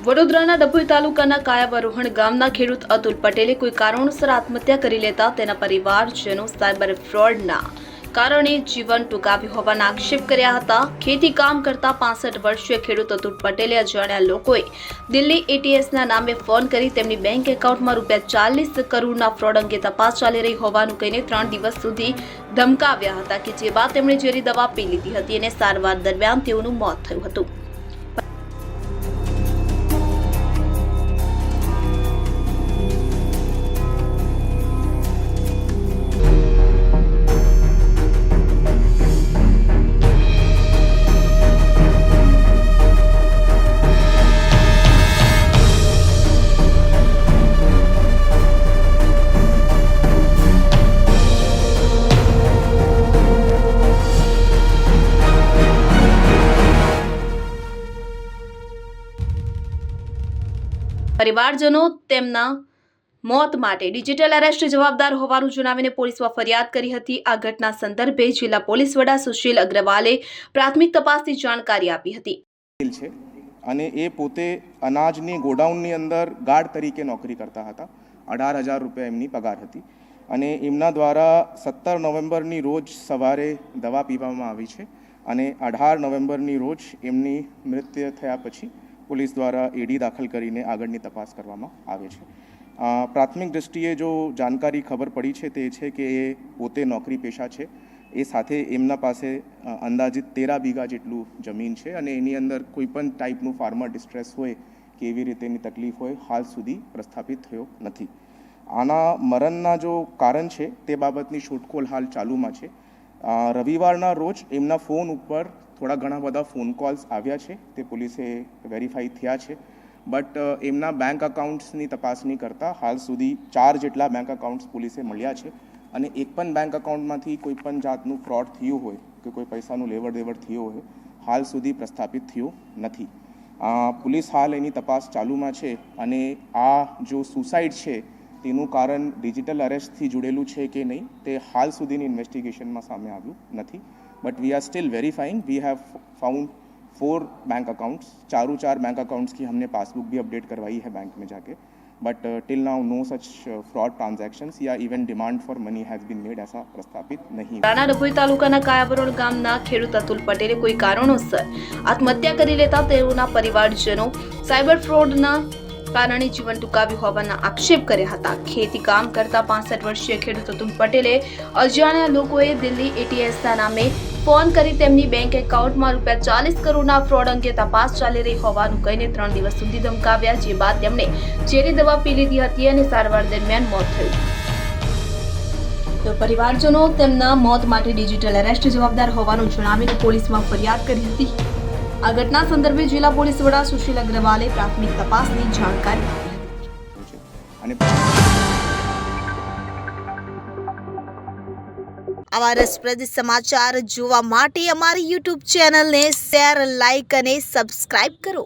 વડોદરાના ડભોઈ તાલુકાના કાયાવરોહણ ગામના ખેડૂત અતુલ પટેલે કોઈ કારણોસર આત્મહત્યા કરી લેતા તેના પરિવારજનો સાયબર ફ્રોડના કારણે જીવન ટૂંકાવ્યું હોવાના આક્ષેપ કર્યા હતા। ખેતી કામ કરતા 65 વર્ષીય ખેડૂત અતુલ પટેલે અજાણ્યા લોકોએ દિલ્હી એટીએસના નામે ફોન કરી તેમની બેંક એકાઉન્ટમાં ₹40 કરોડના ફ્રોડ અંગે તપાસ ચાલી રહી હોવાનું કહીને 3 દિવસ સુધી ધમકાવ્યા હતા કે જે બાદ તેમણે ઝેરી દવા પી લીધી હતી અને સારવાર દરમિયાન તેઓનું મોત થયું હતું। પરિવારજનો તેમના મોત માટે ડિજિટલ એરેસ્ટ જવાબદાર હોવાનું જણાવીને પોલીસમાં ફરિયાદ કરી હતી। આ ઘટના સંદર્ભે જિલ્લા પોલીસ વડા સુશીલ અગ્રવાલે પ્રાથમિક તપાસની જાણકારી આપી હતી। અને એ પોતે અનાજની ગોડાઉનની અંદર ગાર્ડ તરીકે નોકરી કરતા હતા। 18,000 રૂપિયા એમની પગાર હતી અને એમના દ્વારા 17 નવેમ્બરની રોજ સવારે દવા પીવામાં આવી છે અને 18 નવેમ્બરની રોજ એમની મૃત્યુ થયા પછી પોલીસ દ્વારા એડી દાખલ કરીને આગળની તપાસ કરવામાં આવે છે। પ્રાથમિક દૃષ્ટિએ જો જાણકારી ખબર પડી છે તે છે કે એ પોતે નોકરી પેશા છે, એ સાથે એમના પાસે અંદાજિત 13 વીઘા જેટલું જમીન છે અને એની અંદર કોઈપણ ટાઈપનું ફાર્મર ડિસ્ટ્રેસ હોય કે એવી રીતેની તકલીફ હોય હાલ સુધી પ્રસ્થાપિત થયો નથી। આના મરણના જો કારણ છે તે બાબતની શોધખોળ હાલ ચાલુમાં છે। રવિવારના રોજ એમના ફોન ઉપર થોડા ઘણા બધા ફોન કોલ્સ આવ્યા છે, તે પોલીસે વેરીફાઈ થયા છે, બટ એમના બેંક અકાઉન્ટ્સની તપાસણી કરતાં હાલ સુધી 4 જેટલા બેંક અકાઉન્ટ્સ પોલીસે મળ્યા છે અને એક પણ બેંક અકાઉન્ટમાંથી કોઈ પણ જાતનું ફ્રોડ થયું હોય કે કોઈ પૈસાનું લેવડ દેવડ થયું હોય હાલ સુધી પ્રસ્થાપિત થયું નથી। પોલીસ હાલ એની તપાસ ચાલુમાં છે અને આ જો સુસાઇડ છે તેનું કારણ ડિજિટલ અરેસ્ટથી જોડેલું છે કે નહીં તે હાલ સુધીની ઇન્વેસ્ટિગેશનમાં સામે આવ્યું નથી, but we are still verifying. We have found 4 bank accounts, चारों 4 बैंक अकाउंट्स की हमने पासबुक भी अपडेट करवाई है बैंक में जाके, but till now no such fraud transactions या even demand for money has been made, ऐसा प्रस्थापित नहीं। રાણા ડભોઈ તાલુકાના કાયાવરોણ ગામના ખેડૂત અતુલ પટેલે કોઈ કારણોસર આત્મહત્યા કરી લેતા તેઓના પરિવારજનો સાયબર ફ્રોડના કારણે જીવન ટૂંકાવ્યું હોવાના આક્ષેપ કર્યા હતા। ખેતી કામ કરતા 65 વર્ષીય ખેડૂત અતુલ પટેલે અજાણ્યા લોકોએ દિલ્હી એટીએસના નામે ફોન કરી તેમની બેંક એકાઉન્ટમાં ₹40 કરોડના ફ્રોડ અંગે તપાસ ચાલી રહી હોવાનું કહીને 3 દિવસ સુધી ધમકાવ્યા, જે બાદ તેમણે ઝેરી દવા પી લીધી હતી અને સારવાર દરમિયાન મોત થયું। તો પરિવારજનો તેમના મોત માટે ડિજિટલ એરેસ્ટ જવાબદાર હોવાનું જણાવીને પોલીસમાં ફરિયાદ કરી હતી। આ ઘટના સંદર્ભે જિલ્લા પોલીસ વડા સુશીલ અગ્રવાલે પ્રાથમિક તપાસની જાણકારી આપી હતી। આવા રસપ્રદ સમાચાર જોવા માટે અમારી YouTube ચેનલને શેર, લાઇક અને સબસ્ક્રાઇબ કરો।